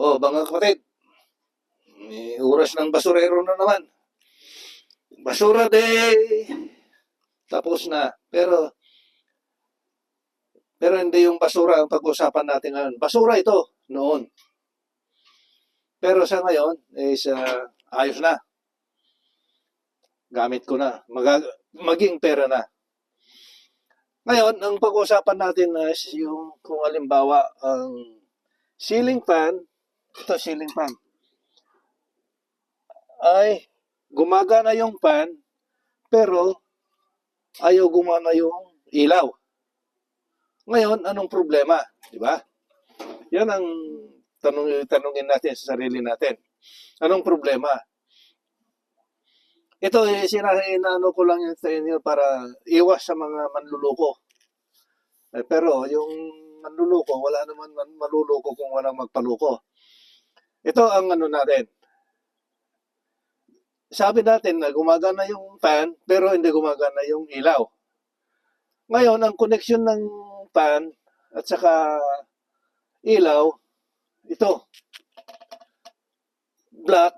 Mga kapatid, may oras ng basurero na naman. Basura day! Tapos na. Pero hindi yung basura ang pag-usapan natin ngayon. Basura ito noon. Pero sa ngayon, ayos na. Gamit ko na. Maging pera na. Ngayon, ang pag-usapan natin is yung kung halimbawa ang ceiling fan, ito ceiling fan, ay gumagana yung fan, pero ayaw gumana yung ilaw. Ngayon, anong problema? Di ba? Yan ang tanungin natin sa sarili natin. Anong problema? Ito, inaano ko lang yan sa inyo para iwas sa mga manluloko. Pero yung manluloko, wala naman maluloko kung walang magpaloko. Ito ang ano natin. Sabi natin na gumagana yung fan, pero hindi gumagana yung ilaw. Ngayon, ang connection ng fan at saka ilaw, ito. Black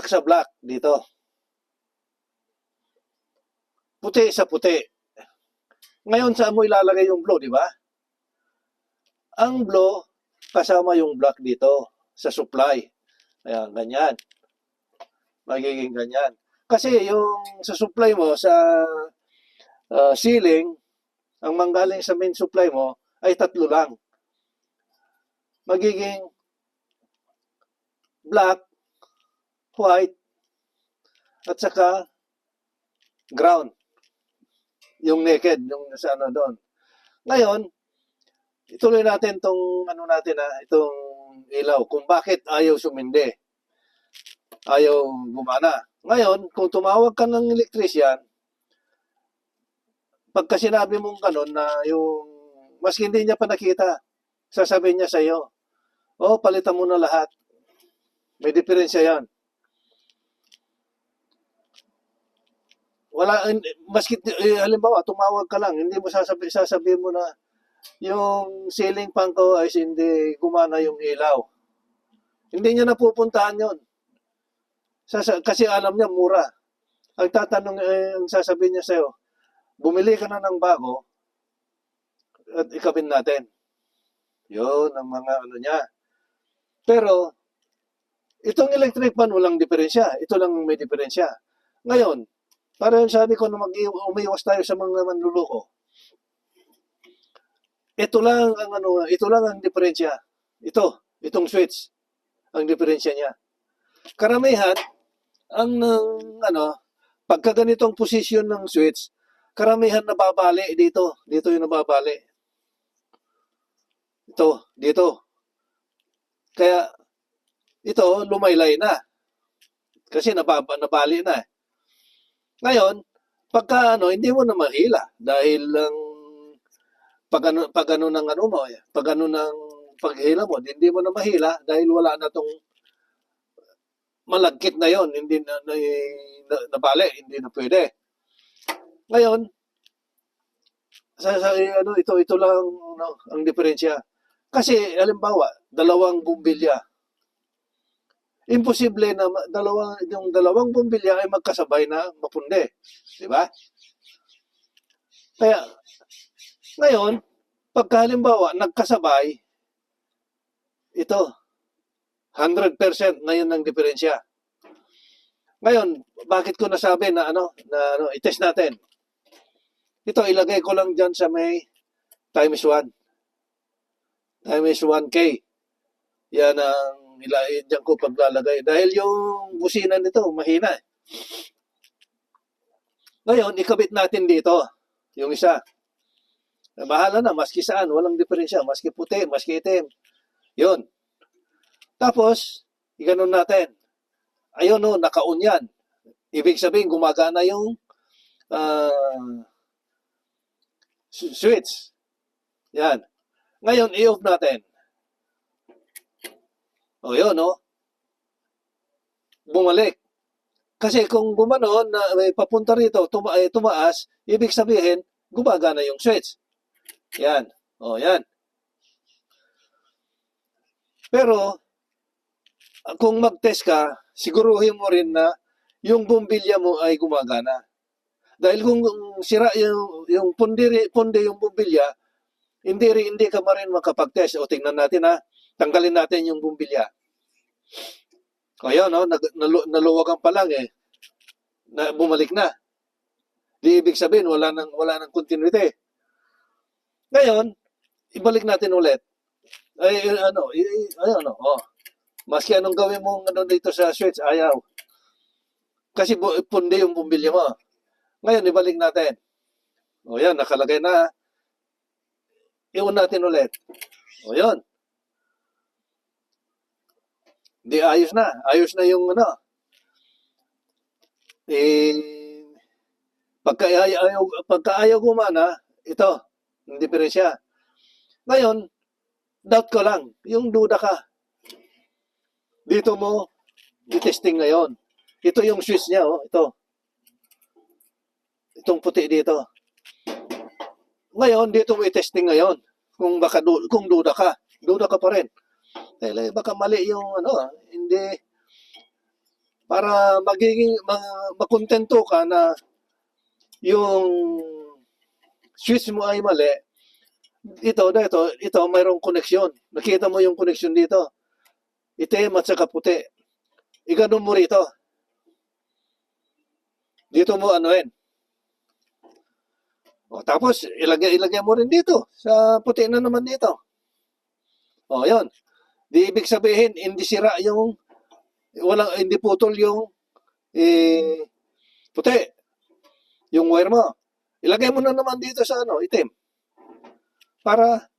sa black dito. Puti sa puti. Ngayon, saan mo ilalagay yung blue, di ba? Ang blue, kasama yung black dito sa supply. Ayan, ganyan. Magiging ganyan. Kasi yung sa supply mo, sa ceiling, ang manggaling sa main supply mo ay 3 lang. Magiging black, white, at saka ground. Yung naked, yung nasa ano doon. Ngayon, ituloy natin itong itong ilaw. Kung bakit ayaw sumindi. Ayaw gumana. Ngayon, kung tumawag ka ng electrician, pagka sinabi mong ganun na yung, maski hindi niya pa nakita, sasabihin niya sa'yo, palitan mo na lahat. May diferensya yan. Maski halimbawa, tumawag ka lang, hindi mo sasabihin mo na yung ceiling fan ko ay hindi gumana yung ilaw. Hindi niya napupuntahan yon. Kasi alam niya, mura. Ang ang sasabihin niya sa'yo, bumili ka na ng bago at ikabin natin. Yun ang mga ano niya. Pero, itong electric fan, walang diferensya. Ito lang may diferensya. Ngayon, para yung sabi ko na umiwas tayo sa mga manluloko. Ito lang ang diferensya. Itong switch, ang diferensya niya. Karamihan, pagka ganitong posisyon ng switch, karamihan nababali dito. Dito yung nababali. Dito. Kaya, ito, lumaylay na. Kasi nabali na. Ngayon, pagka hindi mo na mahila dahil pag paghila mo, hindi mo na mahila dahil wala na tong malagkit na yon, hindi na nabali, hindi na pwede. Ngayon, ito lang ang diferensya. Kasi halimbawa, 2 bumbilya. Imposible na yung 2 bumbilya ay magkasabay na mapundi. Di ba? Kaya, ngayon, pagka halimbawa, nagkasabay, ito, 100% na yun ang diferensya. Ngayon, bakit ko nasabi na i-test natin? Ito, ilagay ko lang dyan sa may times 1. Times 1K. Yan ang diyan ko paglalagay. Dahil yung busina nito, mahina. Ngayon, ikabit natin dito. Yung isa. Bahala na, maski saan. Walang diferensya. Maski puti, maski itim. Yun. Tapos, iganon natin. Ayun, naka-on yan. Ibig sabihin, gumagana yung switch. Yan. Ngayon, i-off natin. Yun, bumalik. Kasi kung gumanon na papunta rito, tumaas, ibig sabihin, gumagana yung switch. Yan. Yan. Pero, kung mag-test ka, siguruhin mo rin na yung bumbilya mo ay gumagana. Dahil kung sira yung pundi yung bumbilya, hindi ka pa rin makapag-test. O tingnan natin ha, tanggalin natin yung bumbilya. O yun, no? Naluwagan pa lang eh. Bumalik na. Di ibig sabihin, wala nang continuity. Ngayon, ibalik natin ulit. Ayun, oh. Maski anong gawin mo dito sa switch, ayaw. Kasi pundi yung bumbilya mo. Ngayon, ibalik natin. O yan, nakalagay na. Iwan natin ulit. O yan. Di ayos na. Ayos na yung pagka ayaw gumana, ito, yung diferensya. Ngayon, doubt ko lang, yung duda ka. Dito mo, i-testing ngayon. Ito yung switch niya, oh, ito. Itong puti dito. Ngayon, dito mo i-testing ngayon. Kung duda ka. Duda ka pa rin. Dahil baka mali yung hindi. Para makontento ka na yung switch mo ay mali. Ito, mayroong koneksyon. Nakita mo yung koneksyon dito. Itim at saka puti. Iganon mo rito. Dito mo anuhin. O, tapos, ilagay mo rin dito. Sa puti na naman dito. O, yun. Di ibig sabihin, hindi sira yung, hindi putol yung puti. Yung wire mo. Ilagay mo na naman dito sa itim. Para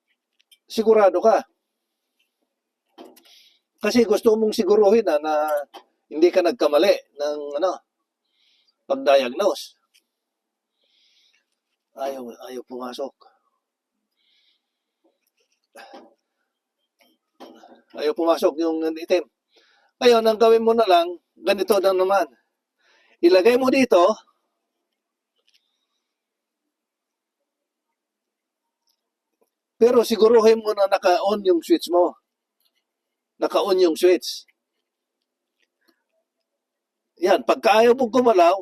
sigurado ka. Kasi gusto mong siguruhin na hindi ka nagkamali ng pag-diagnose. Ayaw pumasok. Ayaw pumasok yung itim. Ngayon, ang gawin mo na lang, ganito na naman. Ilagay mo dito, pero siguruhin mo na naka-on yung switch mo. Naka-on yung switch. Yan, pagka ayaw mong gumalaw,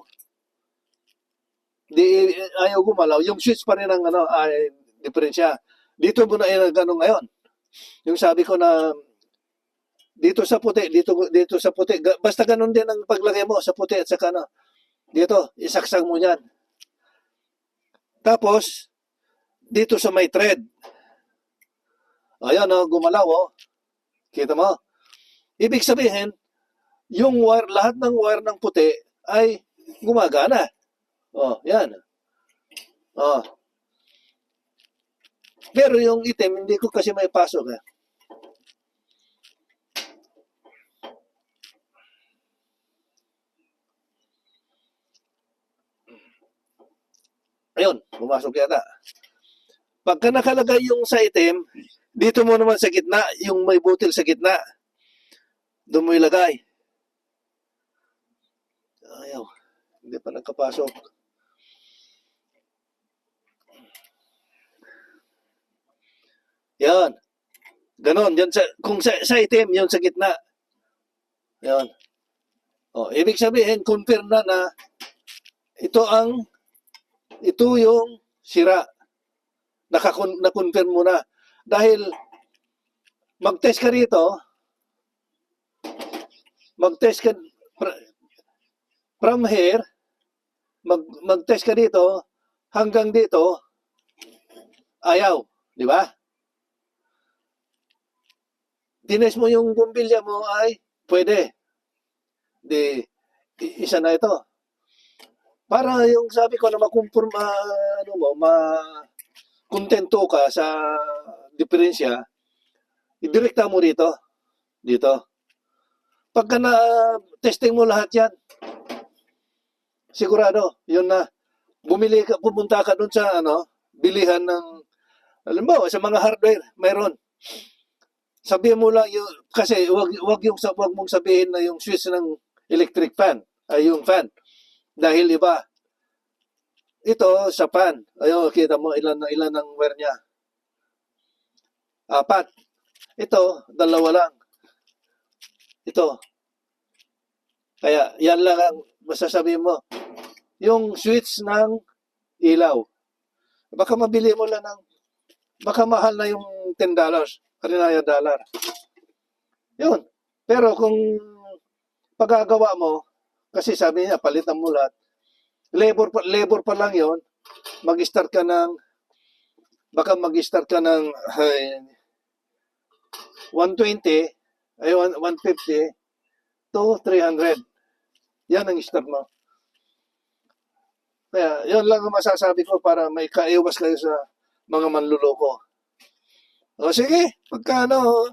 ayaw gumalaw, yung switch pa rin ang diferensya. Dito mo na ngayon. Yung sabi ko na dito sa puti, dito sa puti, basta ganun din ang paglagay mo sa puti at saka dito, isaksang mo yan. Tapos, dito sa may thread. Ayan, gumalaw, oh. Kita mo? Ibig sabihin, yung wire, lahat ng wire ng puti ay gumagana. Oh, yan. Oh. Pero yung itim, hindi ko kasi may pasok. Ayun, pumasok yata. Pagka nakalagay yung sa itim, dito mo naman sa gitna, yung may butil sa gitna. Doon mo ilagay. Ayaw. Hindi pa nagkapasok. Yan. Ganon. Yan kung sa itim, yun sa gitna. Yan. O, ibig sabihin, confirm na ito yung sira. Na-confirm mo na. Dahil mag-test ka rito, mag-test ka from here, mag-test ka dito, hanggang dito, ayaw. Di ba? Tines mo yung bumbilya mo ay pwede. Isa na ito. Para yung sabi ko na kontento ka sa diferensya, idirekta mo dito. Pagka na-testing mo lahat yan, sigurado, yun na. Pumunta ka dun sa bilihan ng, alam mo, sa mga hardware, mayroon. Sabihin mo lang, kasi wag mong sabihin na yung switch ng electric fan, ay yung fan. Dahil iba. Ito sa fan. Ayun, kita mo ilan ang wire niya. 4. Ito, 2 lang. Ito. Kaya yan lang ang masasabi mo. Yung switch ng ilaw. Baka mabili mo lang ng, baka mahal na yung $10, $10. Yun. Pero kung pagagawa mo, kasi sabi niya, palitan mo lahat. Labor pa lang yon. Mag-start ka ng, baka mag-start ka ng 120, 150 to 300. Yan ang start mo. Kaya, yun lang ang masasabi ko para may kaiwas kayo sa mga manluloko. O sige, pagkano,